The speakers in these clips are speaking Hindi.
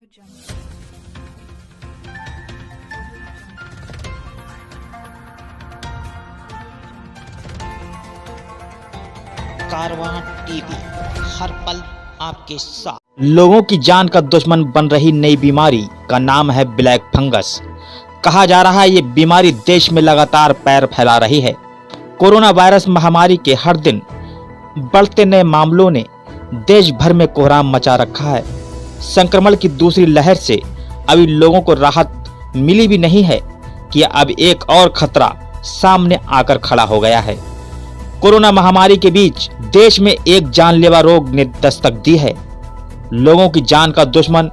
कारवां टीवी, हर पल आपके साथ। लोगों की जान का दुश्मन बन रही नई बीमारी का नाम है ब्लैक फंगस। कहा जा रहा है ये बीमारी देश में लगातार पैर फैला रही है। कोरोना वायरस महामारी के हर दिन बढ़ते नए मामलों ने देश भर में कोहराम मचा रखा है। संक्रमण की दूसरी लहर से अभी लोगों को राहत मिली भी नहीं है कि अब एक और खतरा सामने आकर खड़ा हो गया है। कोरोना महामारी के बीच देश में एक जानलेवा रोग ने दस्तक दी है। लोगों की जान का दुश्मन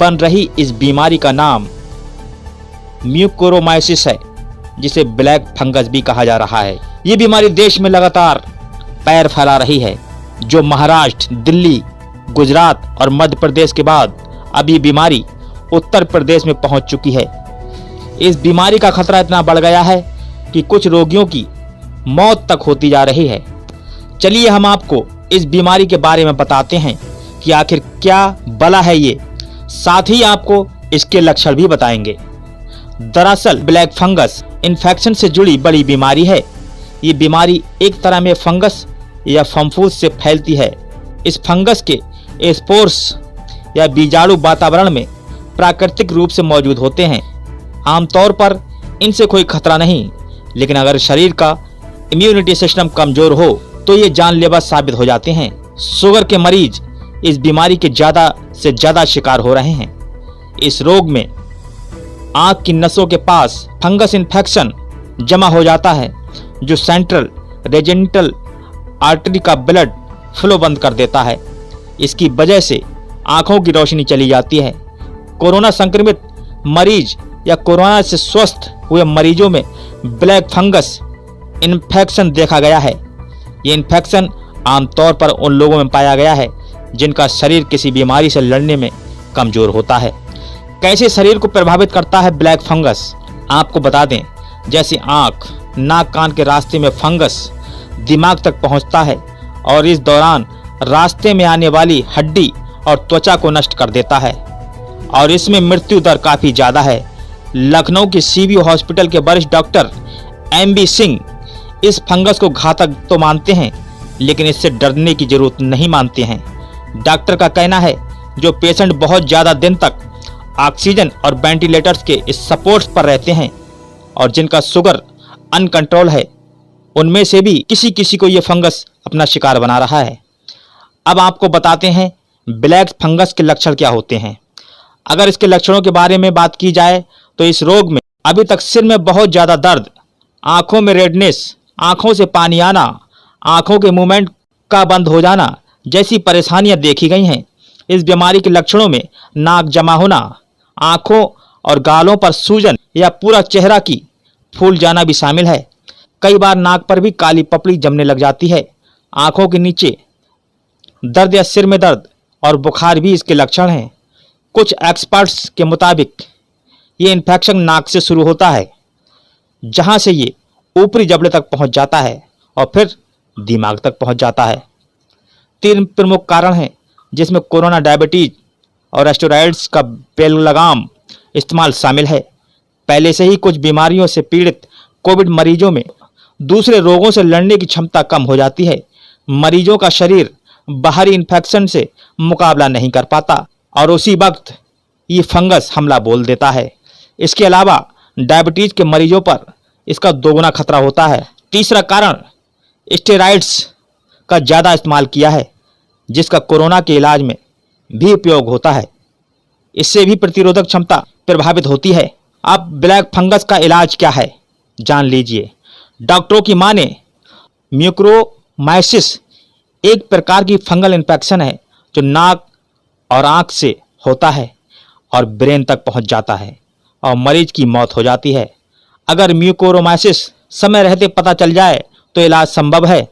बन रही इस बीमारी का नाम म्यूकोरमाइसिस है, जिसे ब्लैक फंगस भी कहा जा रहा है। ये बीमारी देश में लगातार पैर फैला रही है, जो महाराष्ट्र, दिल्ली, गुजरात और मध्य प्रदेश के बाद अब ये बीमारी उत्तर प्रदेश में पहुंच चुकी है। इस बीमारी का खतरा इतना बढ़ गया है कि कुछ रोगियों की मौत तक होती जा रही है। चलिए हम आपको इस बीमारी के बारे में बताते हैं कि आखिर क्या बला है ये, साथ ही आपको इसके लक्षण भी बताएंगे। दरअसल ब्लैक फंगस इन्फेक्शन से जुड़ी बड़ी बीमारी है। ये बीमारी एक तरह में फंगस या फंफूस से फैलती है। इस फंगस के स्पोर्स या बीजाणु वातावरण में प्राकृतिक रूप से मौजूद होते हैं। आमतौर पर इनसे कोई खतरा नहीं, लेकिन अगर शरीर का इम्यूनिटी सिस्टम कमजोर हो तो ये जानलेवा साबित हो जाते हैं। शुगर के मरीज इस बीमारी के ज्यादा से ज्यादा शिकार हो रहे हैं। इस रोग में आंख की नसों के पास फंगस इन्फेक्शन जमा हो जाता है, जो सेंट्रल रेजिडेंटल आर्टरी का ब्लड फ्लो बंद कर देता है। इसकी वजह से आंखों की रोशनी चली जाती है। कोरोना संक्रमित मरीज या कोरोना से स्वस्थ हुए मरीजों में ब्लैक फंगस इन्फेक्शन देखा गया है। ये इन्फेक्शन आमतौर पर उन लोगों में पाया गया है जिनका शरीर किसी बीमारी से लड़ने में कमजोर होता है। कैसे शरीर को प्रभावित करता है ब्लैक फंगस, आपको बता दें। जैसे आंख, नाक, कान के रास्ते में फंगस दिमाग तक पहुंचता है और इस दौरान रास्ते में आने वाली हड्डी और त्वचा को नष्ट कर देता है, और इसमें मृत्यु दर काफी ज्यादा है। लखनऊ के सीबी हॉस्पिटल के वरिष्ठ डॉक्टर एमबी सिंह इस फंगस को घातक तो मानते हैं, लेकिन इससे डरने की जरूरत नहीं मानते हैं। डॉक्टर का कहना है जो पेशेंट बहुत ज्यादा दिन तक ऑक्सीजन और वेंटिलेटर्स के इस सपोर्ट्स पर रहते हैं और जिनका शुगर अनकंट्रोल है, उनमें से भी किसी किसी को ये फंगस अपना शिकार बना रहा है। अब आपको बताते हैं ब्लैक फंगस के लक्षण क्या होते हैं। अगर इसके लक्षणों के बारे में बात की जाए तो इस रोग में अभी तक सिर में बहुत ज्यादा दर्द, आंखों में रेडनेस, आंखों से पानी आना, आंखों के मूवमेंट का बंद हो जाना जैसी परेशानियां देखी गई हैं। इस बीमारी के लक्षणों में नाक जमा होना, आंखों और गालों पर सूजन या पूरा चेहरा की फूल जाना भी शामिल है। कई बार नाक पर भी काली पपड़ी जमने लग जाती है। आंखों के नीचे दर्द या सिर में दर्द और बुखार भी इसके लक्षण हैं। कुछ एक्सपर्ट्स के मुताबिक ये इन्फेक्शन नाक से शुरू होता है, जहां से ये ऊपरी जबड़े तक पहुंच जाता है और फिर दिमाग तक पहुंच जाता है। 3 प्रमुख कारण हैं, जिसमें कोरोना, डायबिटीज और स्टेरॉइड्स का बेलगाम इस्तेमाल शामिल है। पहले से ही कुछ बीमारियों से पीड़ित कोविड मरीजों में दूसरे रोगों से लड़ने की क्षमता कम हो जाती है। मरीजों का शरीर बाहरी इन्फेक्शन से मुकाबला नहीं कर पाता और उसी वक्त ये फंगस हमला बोल देता है। इसके अलावा डायबिटीज के मरीजों पर इसका दोगुना खतरा होता है। तीसरा कारण स्टेरॉइड्स का ज़्यादा इस्तेमाल किया है, जिसका कोरोना के इलाज में भी उपयोग होता है। इससे भी प्रतिरोधक क्षमता प्रभावित होती है। अब ब्लैक फंगस का इलाज क्या है, जान लीजिए। डॉक्टरों की माने म्यूकोरमाइसिस एक प्रकार की फंगल इन्फेक्शन है जो नाक और आंख से होता है और ब्रेन तक पहुंच जाता है और मरीज की मौत हो जाती है। अगर म्यूकोरमाइसिस समय रहते पता चल जाए तो इलाज संभव है।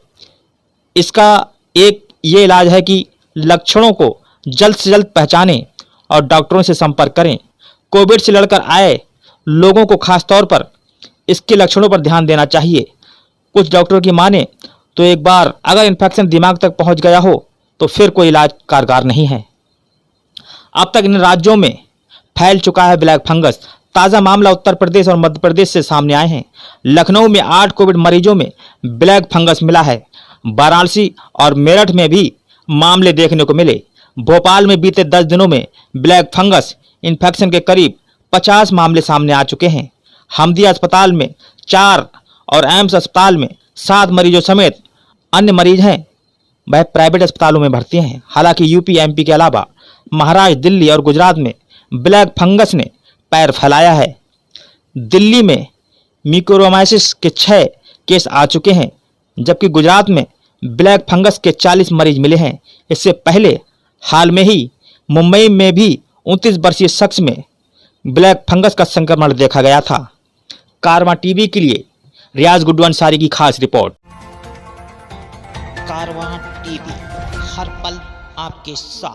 इसका एक ये इलाज है कि लक्षणों को जल्द से जल्द पहचानें और डॉक्टरों से संपर्क करें। कोविड से लड़कर आए लोगों को खास तौर पर इसके लक्षणों पर ध्यान देना चाहिए। कुछ डॉक्टरों की माने तो एक बार अगर इन्फेक्शन दिमाग तक पहुंच गया हो तो फिर कोई इलाज कारगर नहीं है। अब तक इन राज्यों में फैल चुका है ब्लैक फंगस। ताज़ा मामला उत्तर प्रदेश और मध्य प्रदेश से सामने आए हैं। लखनऊ में 8 कोविड मरीजों में ब्लैक फंगस मिला है। वाराणसी और मेरठ में भी मामले देखने को मिले। भोपाल में बीते 10 दिनों में ब्लैक फंगस इन्फेक्शन के करीब 50 मामले सामने आ चुके हैं। हमदिया अस्पताल में 4 और एम्स अस्पताल में 7 मरीजों समेत अन्य मरीज हैं वह प्राइवेट अस्पतालों में भर्ती हैं। हालांकि यूपी, एमपी के अलावा महाराष्ट्र, दिल्ली और गुजरात में ब्लैक फंगस ने पैर फैलाया है। दिल्ली में म्यूकोरमाइसिस के 6 केस आ चुके हैं, जबकि गुजरात में ब्लैक फंगस के 40 मरीज मिले हैं। इससे पहले हाल में ही मुंबई में भी 29 वर्षीय शख्स में ब्लैक फंगस का संक्रमण देखा गया था। कारवां टीवी के लिए रियाज गुड्डू अंसारी की खास रिपोर्ट। कारवां टीवी, हर पल आपके साथ।